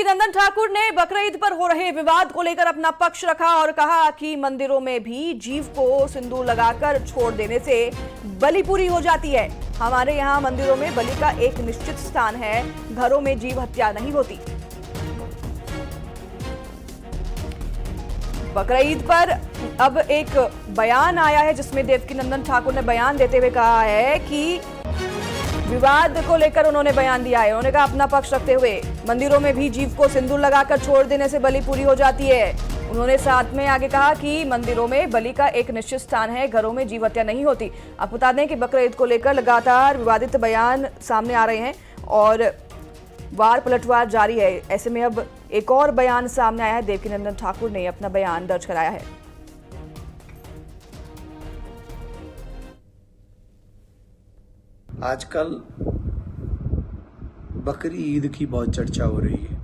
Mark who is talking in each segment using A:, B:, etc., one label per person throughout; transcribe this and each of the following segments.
A: देवकीनंदन ठाकुर ने बकरीद पर हो रहे विवाद को लेकर अपना पक्ष रखा और कहा कि मंदिरों में भी जीव को सिंदूर लगाकर छोड़ देने से बलि पूरी हो जाती है। हमारे यहाँ मंदिरों में बलि का एक निश्चित स्थान है, घरों में जीव हत्या नहीं होती। बकरीद पर अब एक बयान आया है जिसमें देवकीनंदन ठाकुर ने बयान देते हुए कहा है कि विवाद को लेकर उन्होंने बयान दिया है। उन्होंने कहा अपना पक्ष रखते हुए मंदिरों में भी जीव को सिंदूर लगाकर छोड़ देने से बलि पूरी हो जाती है। उन्होंने साथ में आगे कहा कि मंदिरों में बलि का एक निश्चित स्थान है, घरों में जीव हत्या नहीं होती। आप बता दें कि बकरीद को लेकर लगातार विवादित बयान सामने आ रहे हैं और वार पलटवार जारी है। ऐसे में अब एक और बयान सामने आया है। देवकीनंदन ठाकुर ने अपना बयान दर्ज कराया है।
B: आजकल बकरी ईद की बहुत चर्चा हो रही है।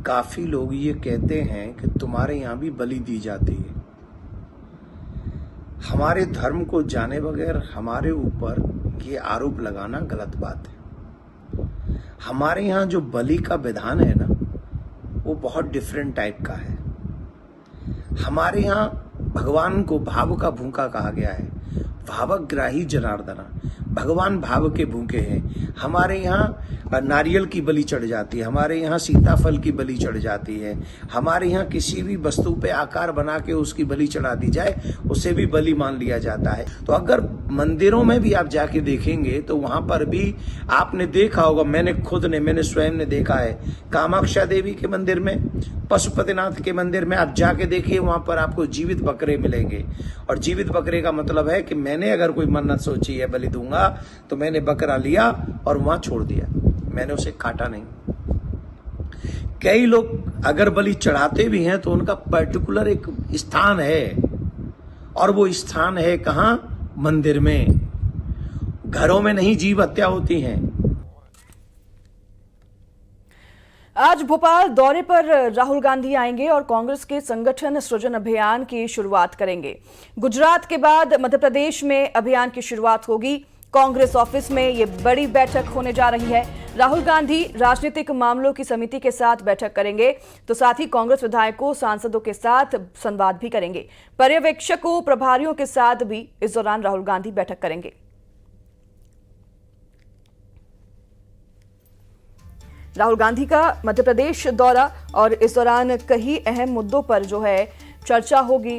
B: काफी लोग ये कहते हैं कि तुम्हारे यहाँ भी बलि दी जाती है। हमारे धर्म को जाने बगैर हमारे ऊपर ये आरोप लगाना गलत बात है। हमारे यहाँ जो बलि का विधान है ना, वो बहुत डिफरेंट टाइप का है। हमारे यहाँ भगवान को भाव का भूखा कहा गया है। भावग्राही जनार्दना, भगवान भाव के भूखे हैं। हमारे यहाँ नारियल की बलि चढ़ जाती है, हमारे यहाँ सीताफल की बलि चढ़ जाती है, हमारे यहाँ किसी भी वस्तु पे आकार बना के उसकी बलि चढ़ा दी जाए, उसे भी बलि मान लिया जाता है। तो अगर मंदिरों में भी आप जाके देखेंगे तो वहां पर भी आपने देखा होगा, मैंने स्वयं ने देखा है, कामाक्षा देवी के मंदिर में, पशुपतिनाथ के मंदिर में आप जाके देखिए, वहां पर आपको जीवित बकरे मिलेंगे। और जीवित बकरे का मतलब है कि मैंने अगर कोई मन्नत सोची है बलि दूंगा, तो मैंने बकरा लिया और वहां छोड़ दिया, मैंने उसे काटा नहीं। कई लोग अगर बलि चढ़ाते भी हैं तो उनका पर्टिकुलर एक स्थान है, और वो स्थान है कहां? मंदिर में। घरों में नहीं जीव हत्या होती है।
A: आज भोपाल दौरे पर राहुल गांधी आएंगे और कांग्रेस के संगठन सृजन अभियान की शुरुआत करेंगे। गुजरात के बाद मध्य प्रदेश में अभियान की शुरुआत होगी। कांग्रेस ऑफिस में ये बड़ी बैठक होने जा रही है। राहुल गांधी राजनीतिक मामलों की समिति के साथ बैठक करेंगे, तो साथ ही कांग्रेस विधायकों, सांसदों के साथ संवाद भी करेंगे। पर्यवेक्षकों, प्रभारियों के साथ भी इस दौरान राहुल गांधी बैठक करेंगे। राहुल गांधी का मध्य प्रदेश दौरा और इस दौरान कई अहम मुद्दों पर जो है चर्चा होगी।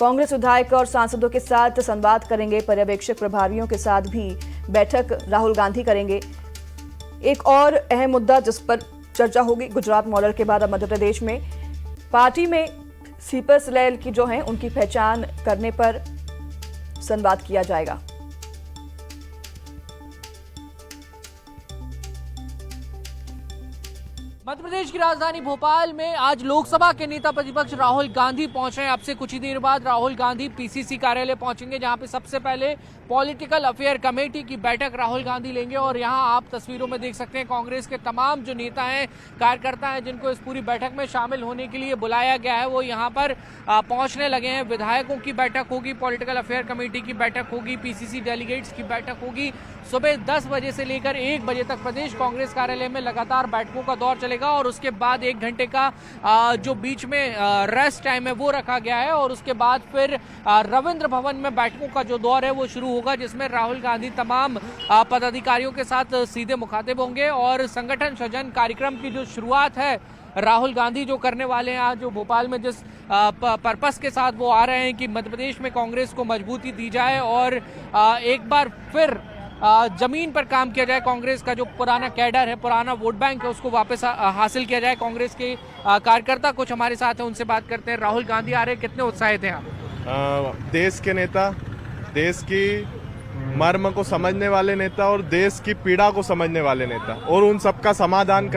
A: कांग्रेस विधायक और सांसदों के साथ संवाद करेंगे, पर्यवेक्षक, प्रभारियों के साथ भी बैठक राहुल गांधी करेंगे। एक और अहम मुद्दा जिस पर चर्चा होगी, गुजरात मॉडल के बाद अब मध्य प्रदेश में पार्टी में स्लीपर सेल की जो है उनकी पहचान करने पर संवाद किया जाएगा।
C: मध्य प्रदेश की राजधानी भोपाल में आज लोकसभा के नेता प्रतिपक्ष राहुल गांधी पहुंच रहे हैं। अब से कुछ ही देर बाद राहुल गांधी पीसीसी कार्यालय पहुंचेंगे, जहां पे सबसे पहले पॉलिटिकल अफेयर कमेटी की बैठक राहुल गांधी लेंगे। और यहां आप तस्वीरों में देख सकते हैं कांग्रेस के तमाम जो नेता हैं, कार्यकर्ता हैं, जिनको इस पूरी बैठक में शामिल होने के लिए बुलाया गया है, वो यहां पर पहुंचने लगे हैं। विधायकों की बैठक होगी, पॉलिटिकल अफेयर कमेटी की बैठक होगी, पीसीसी डेलीगेट्स की बैठक होगी। सुबह 10 बजे से लेकर 1 बजे तक प्रदेश कांग्रेस कार्यालय में लगातार बैठकों का दौर चलेगा और उसके बाद 1 घंटे का जो बीच में रेस्ट टाइम है वो रखा गया है। और उसके बाद फिर रविंद्र भवन में बैठकों का जो दौर है वो शुरू होगा, जिसमें राहुल गांधी तमाम पदाधिकारियों के साथ सीधे मुखातिब होंगे। और संगठन सृजन कार्यक्रम की जो शुरुआत है राहुल गांधी जो करने वाले हैं, आज जो भोपाल में जिस पर्पस के साथ वो आ रहे हैं कि मध्य प्रदेश में कांग्रेस को मजबूती दी जाए और एक बार फिर जमीन पर काम किया जाए, कांग्रेस का जो पुराना कैडर है, पुराना वोट बैंक है, उसको वापस हासिल किया जाए। कांग्रेस के कार्यकर्ता कुछ हमारे साथ हैं, उनसे बात करते हैं। राहुल गांधी आ रहे हैं, कितने उत्साहित हैं आप?
D: देश के नेता, देश की मर्म को समझने वाले नेता और देश की पीड़ा को समझने वाले नेता, और उन सबका समाधान